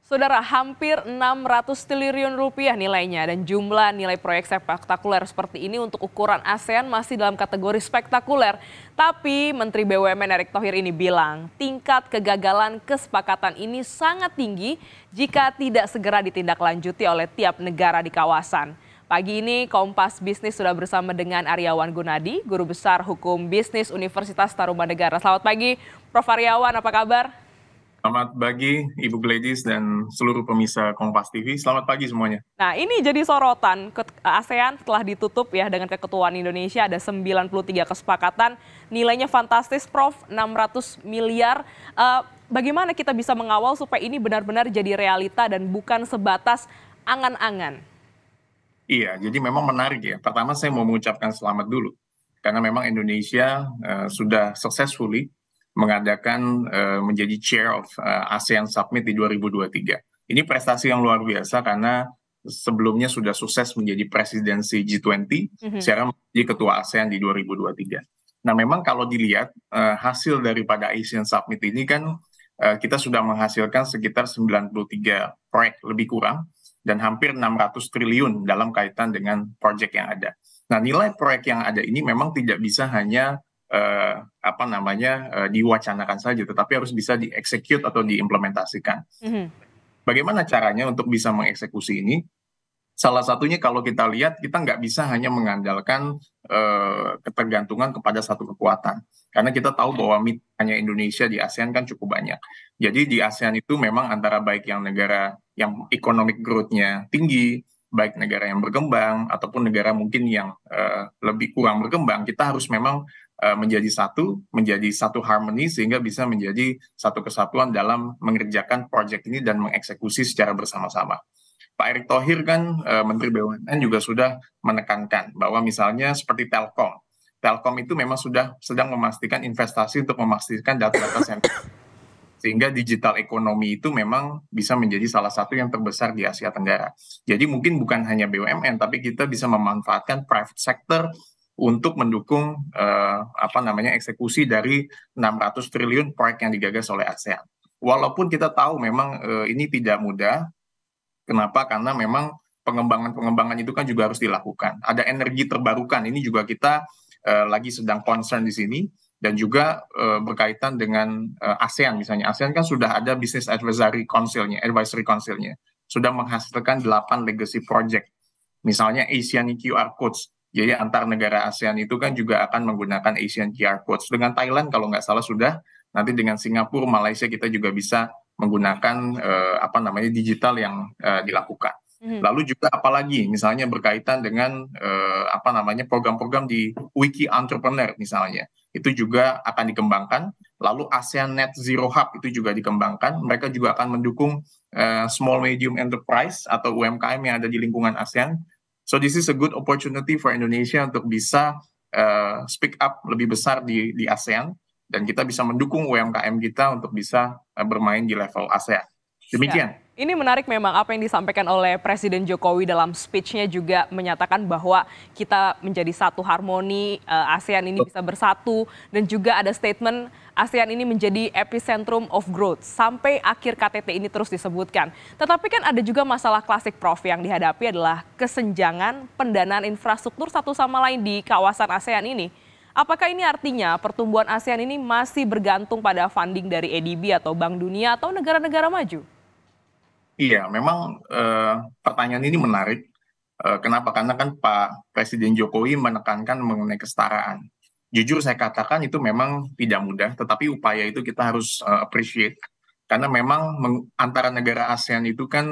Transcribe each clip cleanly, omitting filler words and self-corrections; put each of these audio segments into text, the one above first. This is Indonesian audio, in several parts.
Saudara, hampir 600 triliun rupiah nilainya dan jumlah nilai proyek spektakuler seperti ini untuk ukuran ASEAN masih dalam kategori spektakuler. Tapi Menteri BUMN Erick Thohir ini bilang tingkat kegagalan kesepakatan ini sangat tinggi jika tidak segera ditindaklanjuti oleh tiap negara di kawasan. Pagi ini Kompas Bisnis sudah bersama dengan Aryawan Gunadi, Guru Besar Hukum Bisnis Universitas Tarumanegara. Selamat pagi, Prof. Aryawan, apa kabar? Selamat pagi, Ibu Gladys dan seluruh pemirsa Kompas TV. Selamat pagi semuanya. Nah, ini jadi sorotan ASEAN setelah ditutup ya dengan keketuaan Indonesia ada 93 kesepakatan, nilainya fantastis Prof, 600 miliar. Bagaimana kita bisa mengawal supaya ini benar-benar jadi realita dan bukan sebatas angan-angan? Iya, jadi memang menarik ya. Pertama saya mau mengucapkan selamat dulu. Karena memang Indonesia sudah successfully mengadakan menjadi chair of ASEAN Summit di 2023. Ini prestasi yang luar biasa karena sebelumnya sudah sukses menjadi presidensi G20, sekarang menjadi ketua ASEAN di 2023. Nah memang kalau dilihat hasil daripada ASEAN Summit ini kan kita sudah menghasilkan sekitar 93 proyek lebih kurang dan hampir 600 triliun dalam kaitan dengan proyek yang ada. Nah, nilai proyek yang ada ini memang tidak bisa hanya diwacanakan saja, tetapi harus bisa dieksekut atau diimplementasikan. Bagaimana caranya untuk bisa mengeksekusi ini? Salah satunya kalau kita lihat, kita nggak bisa hanya mengandalkan ketergantungan kepada satu kekuatan. Karena kita tahu bahwa mitranya Indonesia di ASEAN kan cukup banyak. Jadi di ASEAN itu memang antara baik yang negara yang economic growth-nya tinggi, baik negara yang berkembang, ataupun negara mungkin yang lebih kurang berkembang, kita harus memang menjadi satu harmoni sehingga bisa menjadi satu kesatuan dalam mengerjakan proyek ini dan mengeksekusi secara bersama-sama. Pak Erick Thohir kan Menteri BUMN juga sudah menekankan bahwa misalnya seperti Telkom. Telkom itu memang sudah sedang memastikan investasi untuk memastikan data-data sensitif. Sehingga digital ekonomi itu memang bisa menjadi salah satu yang terbesar di Asia Tenggara. Jadi mungkin bukan hanya BUMN, tapi kita bisa memanfaatkan private sector untuk mendukung eksekusi dari 600 triliun proyek yang digagas oleh ASEAN. Walaupun kita tahu memang ini tidak mudah. Kenapa? Karena memang pengembangan-pengembangan itu kan juga harus dilakukan. Ada energi terbarukan, ini juga kita lagi sedang concern di sini, dan juga berkaitan dengan ASEAN misalnya. ASEAN kan sudah ada Business Advisory Council-nya, sudah menghasilkan 8 legacy project. Misalnya Asian QR Codes. Jadi antar negara ASEAN itu kan juga akan menggunakan Asian QR Codes. Dengan Thailand kalau nggak salah sudah, nanti dengan Singapura, Malaysia kita juga bisa menggunakan digital yang dilakukan. Lalu juga apalagi misalnya berkaitan dengan program-program di Wiki Entrepreneur misalnya, itu juga akan dikembangkan. Lalu ASEAN Net Zero Hub itu juga dikembangkan. Mereka juga akan mendukung small medium enterprise atau UMKM yang ada di lingkungan ASEAN. So this is a good opportunity for Indonesia untuk bisa speak up lebih besar di ASEAN, dan kita bisa mendukung UMKM kita untuk bisa bermain di level ASEAN. Demikian. Ya, ini menarik memang apa yang disampaikan oleh Presiden Jokowi dalam speech-nya juga menyatakan bahwa kita menjadi satu harmoni, ASEAN ini bisa bersatu, dan juga ada statement ASEAN ini menjadi epicentrum of growth sampai akhir KTT ini terus disebutkan. Tetapi kan ada juga masalah klasik Prof yang dihadapi adalah kesenjangan pendanaan infrastruktur satu sama lain di kawasan ASEAN ini. Apakah ini artinya pertumbuhan ASEAN ini masih bergantung pada funding dari ADB atau Bank Dunia atau negara-negara maju? Iya, memang pertanyaan ini menarik. Kenapa? Karena kan Pak Presiden Jokowi menekankan mengenai kesetaraan. Jujur saya katakan itu memang tidak mudah, tetapi upaya itu kita harus appreciate. Karena memang antara negara ASEAN itu kan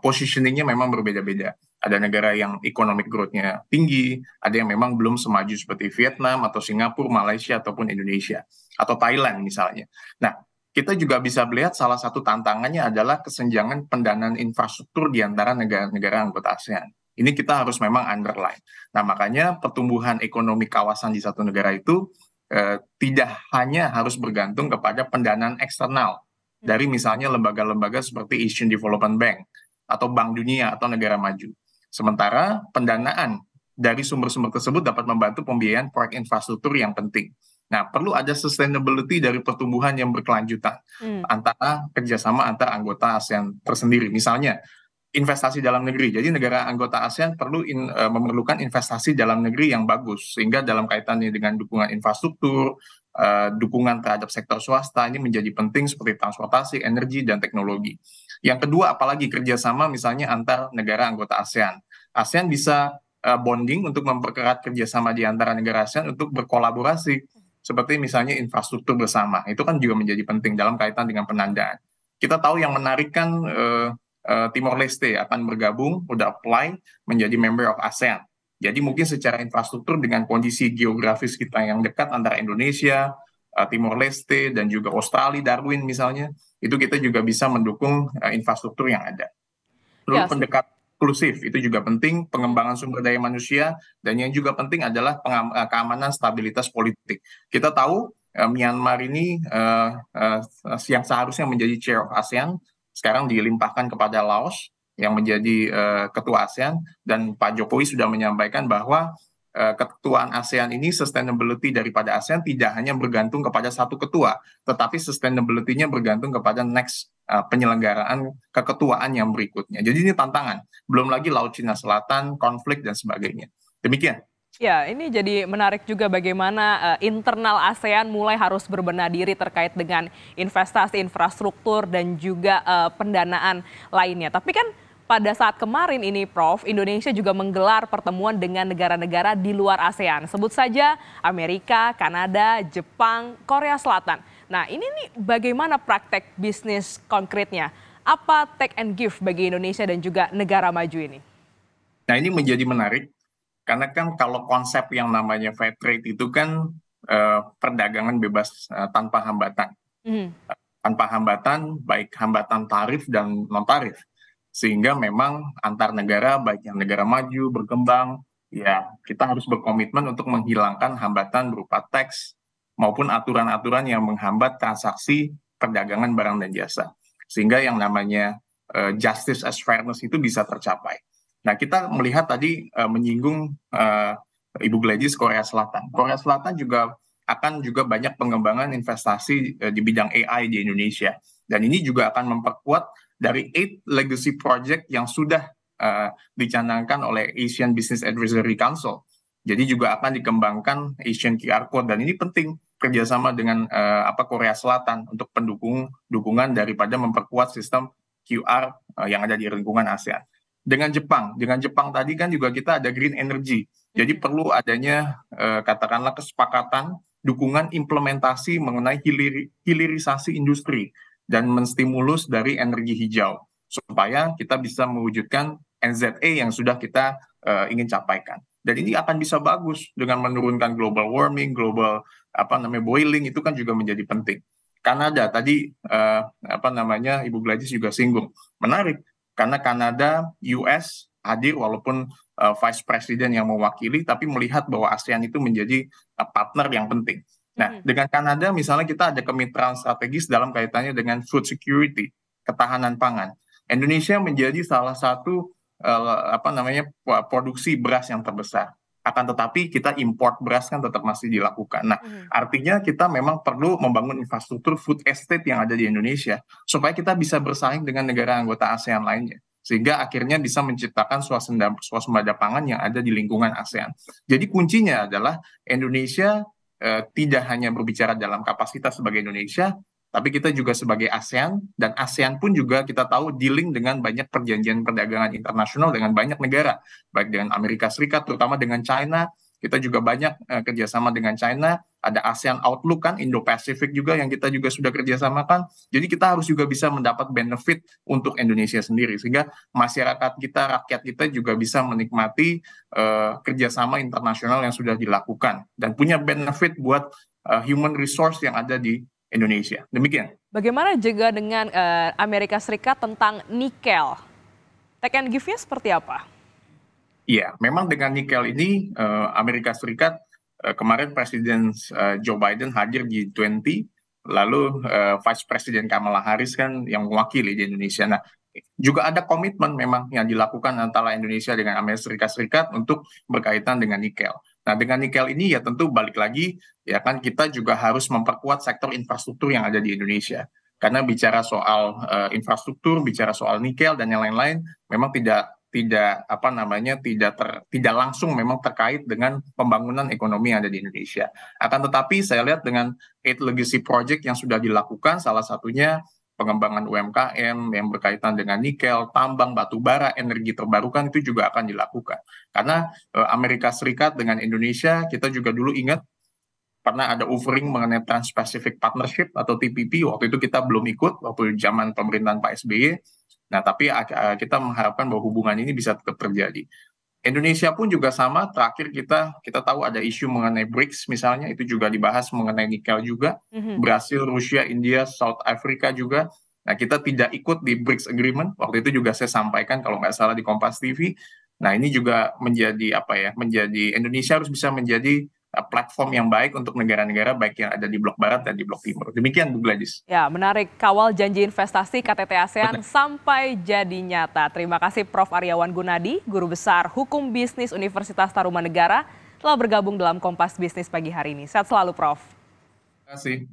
positioningnya memang berbeda-beda. Ada negara yang economic growth-nya tinggi, ada yang memang belum semaju seperti Vietnam atau Singapura, Malaysia ataupun Indonesia atau Thailand misalnya. Nah, kita juga bisa melihat salah satu tantangannya adalah kesenjangan pendanaan infrastruktur di antara negara-negara anggota ASEAN. Ini kita harus memang underline. Nah, makanya pertumbuhan ekonomi kawasan di satu negara itu tidak hanya harus bergantung kepada pendanaan eksternal dari misalnya lembaga-lembaga seperti Asian Development Bank atau Bank Dunia atau negara maju. Sementara pendanaan dari sumber-sumber tersebut dapat membantu pembiayaan proyek infrastruktur yang penting. Nah, perlu ada sustainability dari pertumbuhan yang berkelanjutan Hmm. antara kerjasama antar anggota ASEAN tersendiri. Misalnya, investasi dalam negeri. Jadi negara anggota ASEAN perlu memerlukan investasi dalam negeri yang bagus, sehingga dalam kaitannya dengan dukungan infrastruktur, dukungan terhadap sektor swasta ini menjadi penting seperti transportasi, energi, dan teknologi. Yang kedua, apalagi kerjasama misalnya antar negara anggota ASEAN. ASEAN bisa bonding untuk mempererat kerjasama di antara negara ASEAN untuk berkolaborasi, seperti misalnya infrastruktur bersama. Itu kan juga menjadi penting dalam kaitan dengan penandaan. Kita tahu yang menarik kan Timor Leste akan bergabung, udah apply menjadi member of ASEAN. Jadi mungkin secara infrastruktur dengan kondisi geografis kita yang dekat antara Indonesia, Timor Leste, dan juga Australia, Darwin misalnya, itu kita juga bisa mendukung infrastruktur yang ada. Lalu Ya, pendekatan inklusif itu juga penting, pengembangan sumber daya manusia, dan yang juga penting adalah keamanan stabilitas politik. Kita tahu Myanmar ini yang seharusnya menjadi chair of ASEAN sekarang dilimpahkan kepada Laos yang menjadi ketua ASEAN, dan Pak Jokowi sudah menyampaikan bahwa keketuaan ASEAN ini sustainability daripada ASEAN tidak hanya bergantung kepada satu ketua, tetapi sustainability-nya bergantung kepada next penyelenggaraan keketuaan yang berikutnya. Jadi ini tantangan, belum lagi Laut Cina Selatan, konflik dan sebagainya. Demikian. ya, ini jadi menarik juga bagaimana internal ASEAN mulai harus berbenah diri terkait dengan investasi infrastruktur dan juga pendanaan lainnya. Tapi kan pada saat kemarin ini, Prof, Indonesia juga menggelar pertemuan dengan negara-negara di luar ASEAN. Sebut saja Amerika, Kanada, Jepang, Korea Selatan. Nah, ini nih bagaimana praktek bisnis konkretnya? Apa take and give bagi Indonesia dan juga negara maju ini? Nah ini menjadi menarik, karena kan kalau konsep yang namanya fair trade itu kan perdagangan bebas tanpa hambatan. Mhm. Tanpa hambatan, baik hambatan tarif dan non-tarif. Sehingga memang antar negara, baik yang negara maju, berkembang, ya kita harus berkomitmen untuk menghilangkan hambatan berupa teks maupun aturan-aturan yang menghambat transaksi perdagangan barang dan jasa. Sehingga yang namanya justice as fairness itu bisa tercapai. Nah, kita melihat tadi menyinggung Ibu Gladys Korea Selatan. Korea Selatan juga akan juga banyak pengembangan investasi di bidang AI di Indonesia. Dan ini juga akan memperkuat dari 8 legacy project yang sudah dicanangkan oleh Asian Business Advisory Council. Jadi juga akan dikembangkan Asian QR Code, dan ini penting kerjasama dengan Korea Selatan untuk dukungan daripada memperkuat sistem QR yang ada di lingkungan ASEAN. Dengan Jepang tadi kan juga kita ada green energy. Jadi perlu adanya katakanlah kesepakatan dukungan implementasi mengenai hilirisasi industri dan menstimulus dari energi hijau supaya kita bisa mewujudkan NZE yang sudah kita ingin capaikan. Dan ini akan bisa bagus dengan menurunkan global warming, global boiling, itu kan juga menjadi penting. Kanada tadi Ibu Gladys juga singgung, menarik karena Kanada, US hadir walaupun Vice President yang mewakili, tapi melihat bahwa ASEAN itu menjadi partner yang penting. Nah, dengan Kanada misalnya kita ada kemitraan strategis dalam kaitannya dengan food security, ketahanan pangan. Indonesia menjadi salah satu produksi beras yang terbesar. Akan tetapi kita import beras kan tetap masih dilakukan. Nah, artinya kita memang perlu membangun infrastruktur food estate yang ada di Indonesia supaya kita bisa bersaing dengan negara anggota ASEAN lainnya. Sehingga akhirnya bisa menciptakan swasembada pangan yang ada di lingkungan ASEAN. Jadi kuncinya adalah Indonesia tidak hanya berbicara dalam kapasitas sebagai Indonesia, tapi kita juga sebagai ASEAN, dan ASEAN pun juga kita tahu dealing dengan banyak perjanjian perdagangan internasional dengan banyak negara, baik dengan Amerika Serikat, terutama dengan China. Kita juga banyak kerjasama dengan China, ada ASEAN Outlook kan, Indo-Pasifik juga yang kita juga sudah kerjasamakan. Jadi kita harus juga bisa mendapat benefit untuk Indonesia sendiri, sehingga masyarakat kita, rakyat kita juga bisa menikmati kerjasama internasional yang sudah dilakukan, dan punya benefit buat human resource yang ada di Indonesia. Demikian. Bagaimana juga dengan Amerika Serikat tentang nikel? Take and give-nya seperti apa? Iya, memang dengan nikel ini Amerika Serikat kemarin Presiden Joe Biden hadir di G20, lalu Vice President Kamala Harris kan yang mewakili di Indonesia. Nah, juga ada komitmen memang yang dilakukan antara Indonesia dengan Amerika Serikat untuk berkaitan dengan nikel. Nah, dengan nikel ini ya tentu balik lagi ya kan kita juga harus memperkuat sektor infrastruktur yang ada di Indonesia. Karena bicara soal infrastruktur, bicara soal nikel dan yang lain-lain memang tidak apa namanya tidak langsung memang terkait dengan pembangunan ekonomi yang ada di Indonesia. Akan tetapi saya lihat dengan Eight Legacy Project yang sudah dilakukan, salah satunya pengembangan UMKM yang berkaitan dengan nikel, tambang, batu bara, energi terbarukan itu juga akan dilakukan. Karena Amerika Serikat dengan Indonesia, kita juga dulu ingat pernah ada offering mengenai Trans-Pacific Partnership atau TPP, waktu itu kita belum ikut, waktu zaman pemerintahan Pak SBY. Nah, tapi kita mengharapkan bahwa hubungan ini bisa tetap terjadi. Indonesia pun juga sama, terakhir kita tahu ada isu mengenai BRICS misalnya, itu juga dibahas mengenai nikel juga, Brasil, Rusia, India, South Africa juga. Nah, kita tidak ikut di BRICS Agreement, waktu itu juga saya sampaikan kalau nggak salah di Kompas TV. Nah, ini juga menjadi apa ya, menjadi Indonesia harus bisa menjadi platform yang baik untuk negara-negara baik yang ada di blok barat dan di blok timur. Demikian Bu Gladys. Ya, menarik. Kawal janji investasi KTT ASEAN Benar. sampai jadi nyata. Terima kasih Prof. Aryawan Gunadi, Guru Besar Hukum Bisnis Universitas Tarumanegara, telah bergabung dalam Kompas Bisnis pagi hari ini. Sehat selalu, Prof. Terima kasih.